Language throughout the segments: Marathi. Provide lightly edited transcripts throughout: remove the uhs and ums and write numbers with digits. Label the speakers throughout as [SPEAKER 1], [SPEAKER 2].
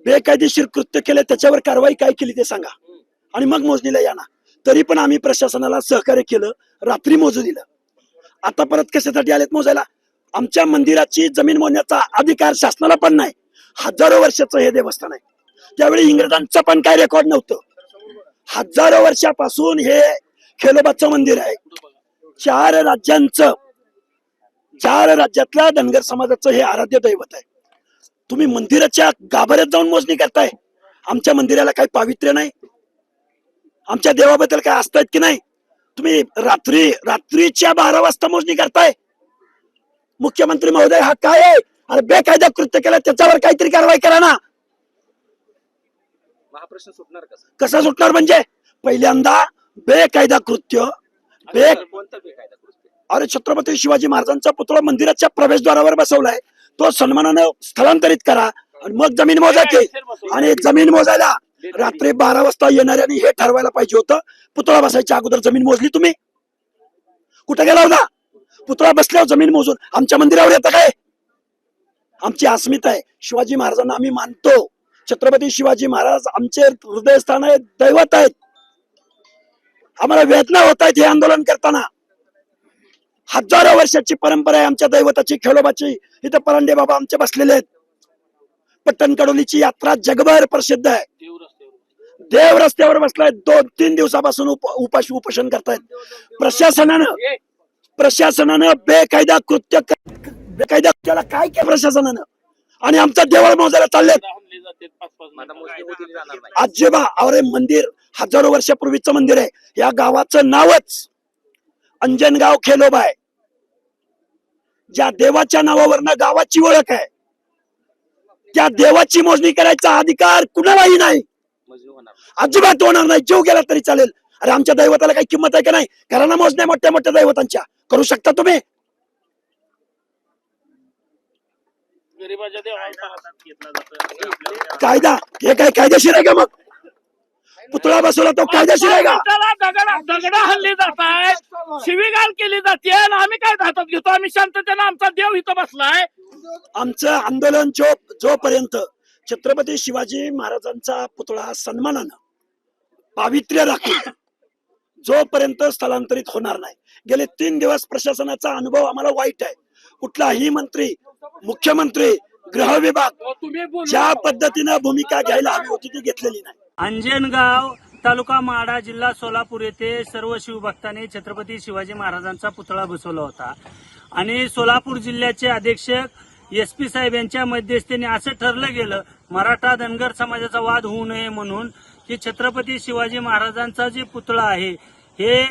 [SPEAKER 1] बेकायदेशीर कृत्य केले त्याच्यावर कारवाई काय केली ते सांगा आणि मग मोजणीला या ना. तरी पण आम्ही प्रशासनाला सहकार्य केलं, रात्री मोजू दिलं. आता परत कशासाठी आलेत मोजायला? आमच्या मंदिराची जमीन मोजण्याचा अधिकार शासनाला पण नाही. हजारो वर्षाचं हे देवस्थान आहे. त्यावेळी इंग्रजांचं पण काय रेकॉर्ड नव्हतं. हजारो वर्षापासून हे खेलोबाचं मंदिर आहे. 4 राज्यातल्या धनगर समाजाचं हे आराध्य दैवत आहे. तुम्ही मंदिराच्या गाभाऱ्यात जाऊन मोजणी करताय. आमच्या मंदिराला काही पावित्र्य नाही, आमच्या देवाबद्दल काय असतायत की नाही? तुम्ही रात्रीच्या 12 वाजता मोजणी करताय. मुख्यमंत्री महोदय हा काय आहे? अरे बेकायदा कृत्य केलं त्याच्यावर काहीतरी कारवाई करा ना.
[SPEAKER 2] महाप्रश्न सुटणार
[SPEAKER 1] कसा सुटणार म्हणजे? पहिल्यांदा बेकायदा कृत्य अरे छत्रपती शिवाजी महाराजांचा पुतळा मंदिराच्या प्रवेशद्वारावर बसवलाय, तो सन्मानानं स्थलांतरित करा आणि मग जमीन मोजायची. आणि जमीन मोजायला रात्री 12 वाजता येणाऱ्यांनी हे ठरवायला पाहिजे होतं. पुतळा बसायच्या अगोदर जमीन मोजली तुम्ही? कुठे गेला होता? पुतळा बसल्यावर जमीन मोजून आमच्या मंदिरावर येतं काय? आमची अस्मिता आहे. शिवाजी महाराजांना आम्ही मानतो. छत्रपती शिवाजी महाराज आमचे हृदयस्थान आहेत, दैवत आहेत. आम्हाला वेदना होत आहेत हे आंदोलन करताना. हजारो वर्षाची परंपरा आहे आमच्या दैवताची, खेळोबाची. इथं परांडे बाबा आमचे बसलेले आहेत. पट्टण कडोलीची यात्रा जगभर प्रसिद्ध आहे. देव रस्त्यावर बसलाय, 2-3 दिवसापासून उपोषण करतायत. प्रशासनानं बेकायदा कृत्याला काय केलं प्रशासनानं? आणि आमचा देवळ मोजायला चाललेत. आजोबा अरे मंदिर हजारो वर्षापूर्वीचं मंदिर आहे. या गावाचं नावच अंजनगाव खेलोबा आहे. ज्या देवाच्या नावावरनं गावाची ओळख आहे, त्या देवाची मोजणी करायचा अधिकार कुणालाही नाही. अजिबात होणार नाही. जीव गेला तरी चालेल. अरे आमच्या दैवताला काही किंमत आहे का नाही? करा ना मोजण्या मोठ्या मोठ्या दैवतांच्या. करू शकता तुम्ही? कायदा हे काय कायदेशीर आहे का? मग पुतळा बसवला तो कायदेशीर आहे का?
[SPEAKER 3] दगड हल्ली जात आहे, शिवीगाळ केली जाते, आम्ही काय हातात घेतो? आम्ही शांततेने आमचा देव इथं बसलाय.
[SPEAKER 1] आमचं आंदोलन जोपर्यंत छत्रपती शिवाजी महाराजांचा पुतळा सन्मानानं पावित्र्य राखून जोपर्यंत स्थलांतरित होणार नाही. गेले 3 दिवस प्रशासनाचा अनुभव आम्हाला वाईट आहे. कुठलाही मंत्री, मुख्यमंत्री, गृह विभाग ज्या पद्धतीनं भूमिका घ्यायला हवी होती ती घेतलेली नाही.
[SPEAKER 3] अंजनगाव तालुका माढा जिल्हा सोलापूर येथे सर्व शिवभक्तांनी छत्रपती शिवाजी महाराजांचा पुतळा बसवला होता. आणि सोलापूर जिल्ह्याचे अधीक्षक SP साहेब यांच्या मध्यस्थीने असं ठरलं गेलं, मराठा धनगर समाजाचा वाद होऊ नये म्हणून, की छत्रपती शिवाजी महाराजांचा जे पुतळा आहे हे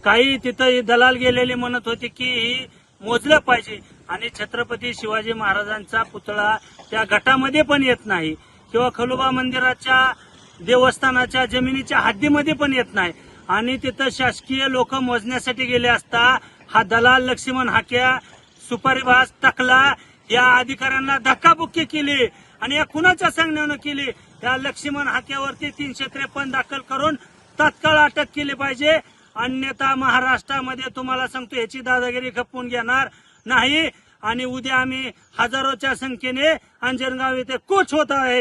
[SPEAKER 3] काही तिथं दलाल गेलेले म्हणत होते की ही मोजलं पाहिजे. आणि छत्रपती शिवाजी महाराजांचा पुतळा त्या गटामध्ये पण येत नाही किंवा खलोबा मंदिराच्या देवस्थानाच्या जमिनीच्या हद्दीमध्ये पण येत नाही. आणि तिथं शासकीय लोक मोजण्यासाठी गेले असता हा दलाल लक्ष्मण हाक्या, सुपारीबाज टकला या अधिकाऱ्यांना धक्काबुक्की केली. आणि या कुणाच्या सांगण्यानं केली? त्या लक्ष्मण हाक्यावरती 353 दाखल करून तत्काळ अटक केली पाहिजे. अन्यथा महाराष्ट्रामध्ये तुम्हाला सांगतो याची दादागिरी खपवून घेणार नाही. आणि उद्या आम्ही हजारोच्या संख्येने अंजनगाव येथे कूच होत आहे.